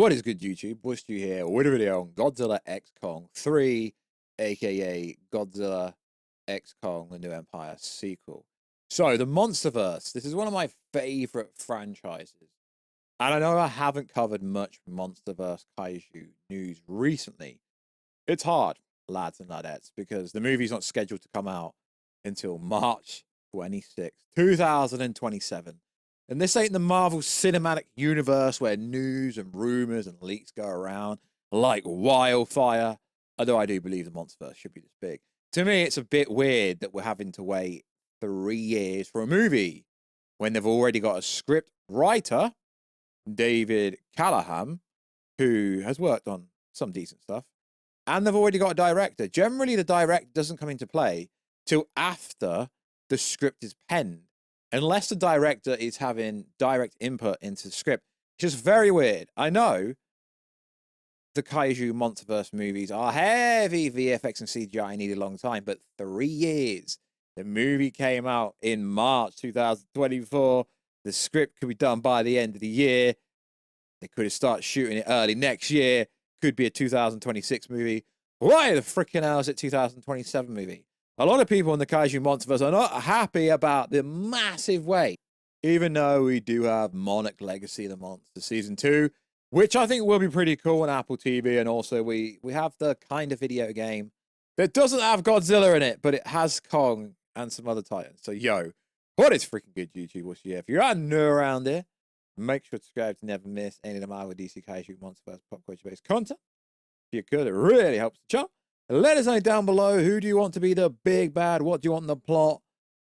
What is good, YouTube? Warstu here with a video on Godzilla X Kong 3, aka Godzilla X Kong, the New Empire sequel. So, the MonsterVerse. This is one of my favorite franchises. And I know I haven't covered much MonsterVerse Kaiju news recently. It's hard, lads and ladettes, because the movie's not scheduled to come out until March 26th, 2027. And this ain't the Marvel Cinematic Universe where news and rumors and leaks go around like wildfire. Although I do believe the MonsterVerse should be this big. To me, it's a bit weird that we're having to wait 3 years for a movie when they've already got a script writer, David Callahan, who has worked on some decent stuff, and they've already got a director. Generally, the director doesn't come into play till after the script is penned, unless the director is having direct input into the script. It's just very weird. I know the Kaiju MonsterVerse movies are heavy VFX and CGI, needed a long time, but 3 years. The movie came out in March 2024. The script could be done by the end of the year. They could have started shooting it early next year. Could be a 2026 movie. Why the freaking hell is it 2027 movie? A lot of people in the Kaiju MonsterVerse are not happy about the massive wait, even though we do have Monarch Legacy of the Monster Season 2, which I think will be pretty cool on Apple TV, and also we have the kind of video game that doesn't have Godzilla in it, but it has Kong and some other titans. So, yo, what is freaking good, YouTube? What's your, if you're new around here, make sure to subscribe to never miss any of the Marvel, DC, Kaiju, MonsterVerse, pop culture-based content. If you could, it really helps the channel. Let us know down below, who do you want to be the big bad? What do you want in the plot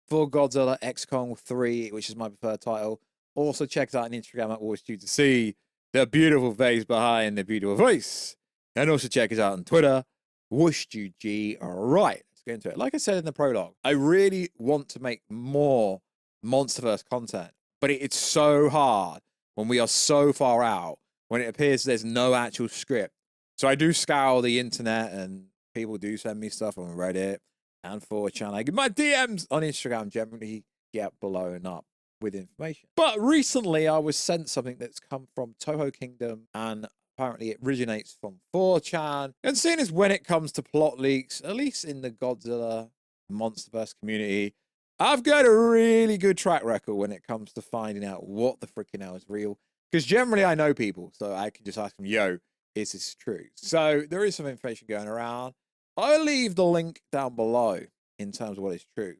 for Godzilla X Kong 3, which is my preferred title? Also, check us out on Instagram at Warstu to see the beautiful face behind the beautiful voice. And also check us out on Twitter, WarstuG. All right, let's get into it. Like I said in the prologue, I really want to make more MonsterVerse content, but it's so hard when we are so far out, when it appears there's no actual script. So I do scour the internet, and people do send me stuff on Reddit and 4chan. I get my DMs on Instagram generally get blown up with information. But recently I was sent something that's come from Toho Kingdom, and apparently it originates from 4chan. And seeing as when it comes to plot leaks, at least in the Godzilla MonsterVerse community, I've got a really good track record when it comes to finding out what the freaking hell is real. Because generally I know people, so I can just ask them, yo, is this true? So there is some information going around. I'll leave the link down below in terms of what is true.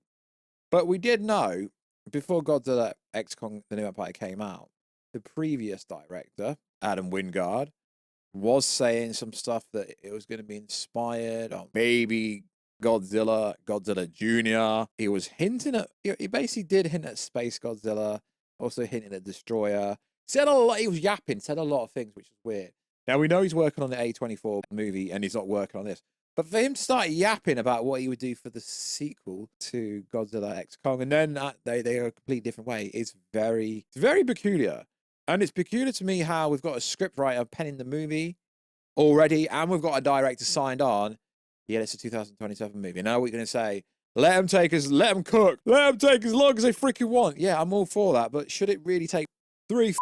But we did know, before Godzilla X Kong, the New Empire came out, the previous director, Adam Wingard, was saying some stuff that it was going to be inspired on maybe Godzilla Jr. He was hinting at, he basically did hint at Space Godzilla, also hinting at Destroyer. Said a lot, he was yapping, said a lot of things, which is weird. Now, we know he's working on the A24 movie, and he's not working on this. But for him to start yapping about what he would do for the sequel to Godzilla X Kong, and then they are a completely different way, it's very peculiar. And it's peculiar to me how we've got a scriptwriter penning the movie already, and we've got a director signed on. Yeah, it's a 2027 movie. Now we're going to say, let them cook, let them take as long as they freaking want. Yeah, I'm all for that, but should it really take 3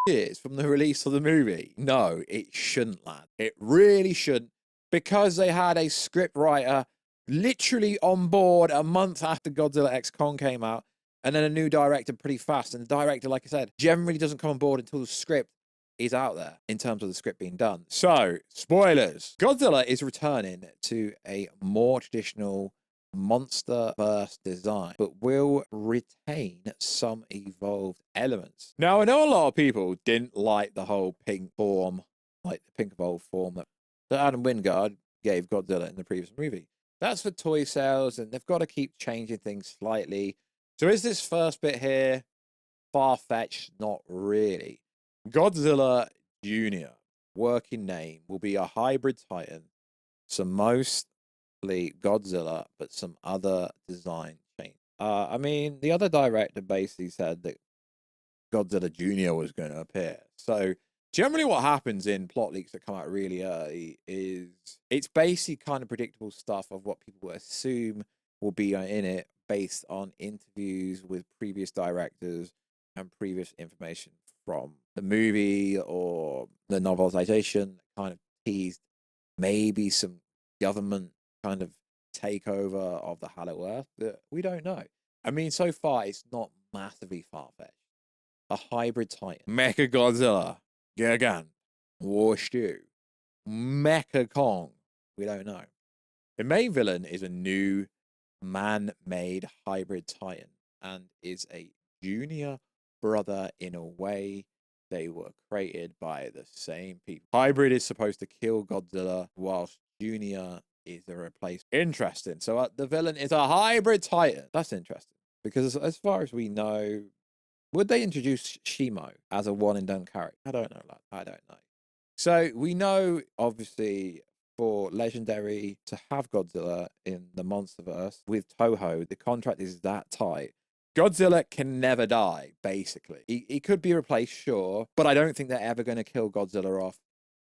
years from the release of the movie? No, it shouldn't, lad. It really shouldn't, because they had a script writer literally on board a month after Godzilla X Kong came out, and then a new director pretty fast. And the director, like I said, generally doesn't come on board until the script is out there in terms of the script being done. So, spoilers. Godzilla is returning to a more traditional MonsterVerse design, but will retain some evolved elements. Now, I know a lot of people didn't like the whole pink form, like the pink evolved form that Adam Wingard gave Godzilla in the previous movie. That's for toy sales, and they've got to keep changing things slightly. So is this first bit here far-fetched? Not really. Godzilla Jr., working name, will be a hybrid titan, so mostly Godzilla, but some other design change. I mean, the other director basically said that Godzilla Jr. was going to appear. So generally what happens in plot leaks that come out really early is it's basically kind of predictable stuff of what people assume will be in it based on interviews with previous directors and previous information from the movie or the novelization kind of teased maybe some government kind of takeover of the Hollow Earth, but we don't know. I mean, so far it's not massively far-fetched. A hybrid titan, Mecha Godzilla, Gigant, Warstu, Mecha Kong. We don't know. The main villain is a new man-made hybrid titan and is a junior brother in a way. They were created by the same people. Hybrid is supposed to kill Godzilla, whilst Junior is a replacement. Interesting. So the villain is a hybrid titan. That's interesting. Because as far as we know, would they introduce Shimo as a one and done character? I don't know, lad. I don't know. So we know, obviously, for Legendary to have Godzilla in the MonsterVerse with Toho, the contract is that tight. Godzilla can never die, basically. He could be replaced, sure, but I don't think they're ever going to kill Godzilla off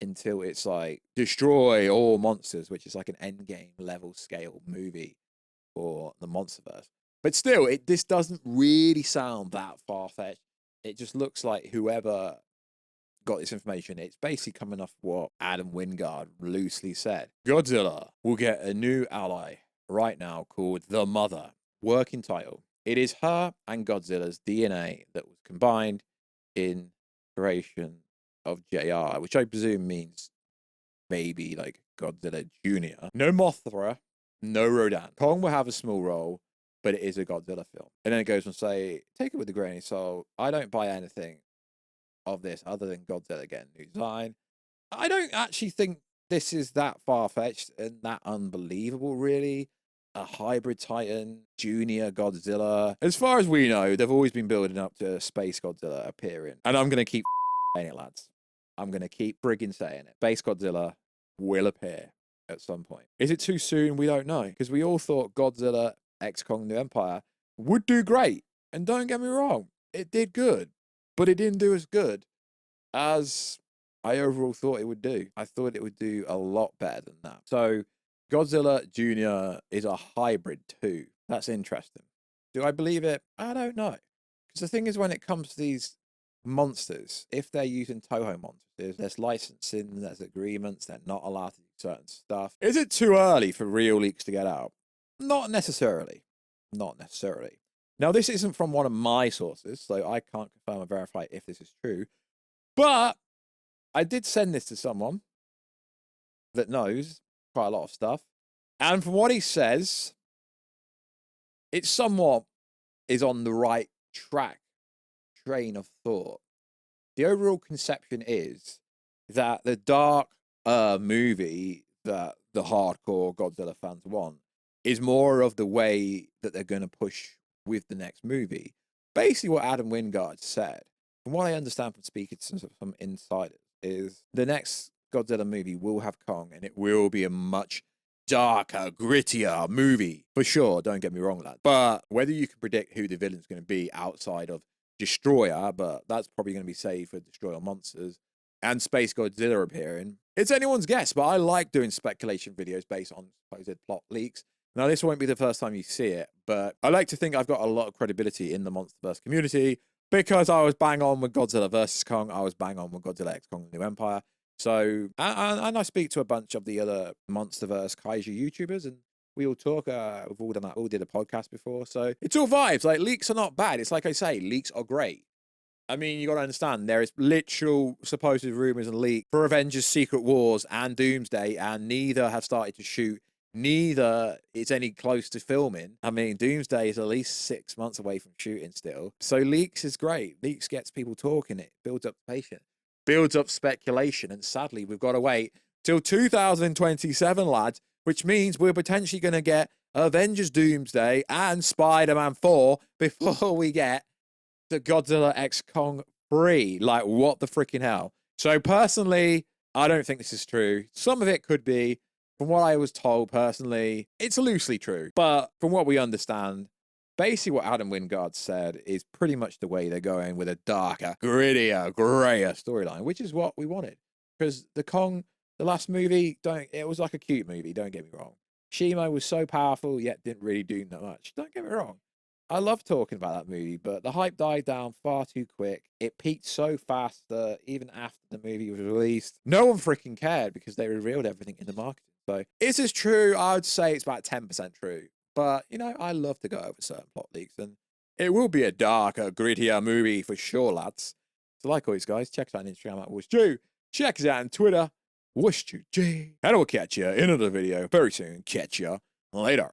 until it's like destroy all monsters, which is like an endgame level scale movie for the MonsterVerse. But still, this doesn't really sound that far-fetched. It just looks like whoever got this information, it's basically coming off what Adam Wingard loosely said. Godzilla will get a new ally right now called the Mother. Working title. It is her and Godzilla's DNA that was combined in creation of JR, which I presume means maybe like Godzilla Jr. No Mothra, no Rodan. Kong will have a small role, but it is a Godzilla film. And then it goes on to say, take it with a grain of salt. I don't buy anything of this other than Godzilla getting a new design. I don't actually think this is that far-fetched and that unbelievable, really. A hybrid titan, junior Godzilla. As far as we know, they've always been building up to Space Godzilla appearing. And I'm going to keep saying it, lads. I'm going to keep friggin' saying it. Space Godzilla will appear at some point. Is it too soon? We don't know. Because we all thought Godzilla X Kong New Empire would do great. And don't get me wrong, it did good. But it didn't do as good as I overall thought it would do. I thought it would do a lot better than that. So Godzilla Jr. is a hybrid too. That's interesting. Do I believe it? I don't know. Because the thing is, when it comes to these monsters, if they're using Toho monsters, there's licensing, there's agreements, they're not allowed to do certain stuff. Is it too early for real leaks to get out? Not necessarily. Not necessarily. Now, this isn't from one of my sources, so I can't confirm or verify if this is true. But I did send this to someone that knows quite a lot of stuff. And from what he says, it somewhat is on the right train of thought. The overall conception is that the dark movie that the hardcore Godzilla fans want is more of the way that they're going to push with the next movie. Basically what Adam Wingard said, from what I understand from speaking to some insiders, is the next Godzilla movie will have Kong, and it will be a much darker, grittier movie. For sure, don't get me wrong, lad. But whether you can predict who the villain's going to be outside of Destroyer, but that's probably going to be saved for Destroyer Monsters, and Space Godzilla appearing, it's anyone's guess, but I like doing speculation videos based on supposed plot leaks. Now, this won't be the first time you see it, but I like to think I've got a lot of credibility in the MonsterVerse community because I was bang on with Godzilla vs. Kong. I was bang on with Godzilla X Kong New Empire. So, and I speak to a bunch of the other MonsterVerse Kaiju YouTubers, and we all talk. We've all done that. All did a podcast before, so it's all vibes. Like, leaks are not bad. It's like I say, leaks are great. I mean, you got to understand, there is literal supposed rumors and leaks for Avengers Secret Wars and Doomsday, and neither have started to shoot. Neither is any close to filming. I mean, Doomsday is at least 6 months away from shooting still. So leaks is great. Leaks gets people talking. It builds up patience, builds up speculation. And sadly, we've got to wait till 2027, lads, which means we're potentially going to get Avengers Doomsday and Spider-Man 4 before we get the Godzilla X Kong 3. Like, what the freaking hell? So personally, I don't think this is true. Some of it could be. From what I was told personally, it's loosely true. But from what we understand, basically what Adam Wingard said is pretty much the way they're going, with a darker, grittier, grayer storyline, which is what we wanted. Because the Kong, the last movie, it was like a cute movie, don't get me wrong. Shimo was so powerful, yet didn't really do that much. Don't get me wrong. I love talking about that movie, but the hype died down far too quick. It peaked so fast that even after the movie was released, no one freaking cared because they revealed everything in the marketing. So, is this true? I would say it's about 10% true. But, you know, I love to go over certain plot leaks, and it will be a darker, grittier movie for sure, lads. So, like always, guys, check us out on Instagram at Warstu. Check us out on Twitter, Warstu G. And we'll catch you in another video very soon. Catch you later.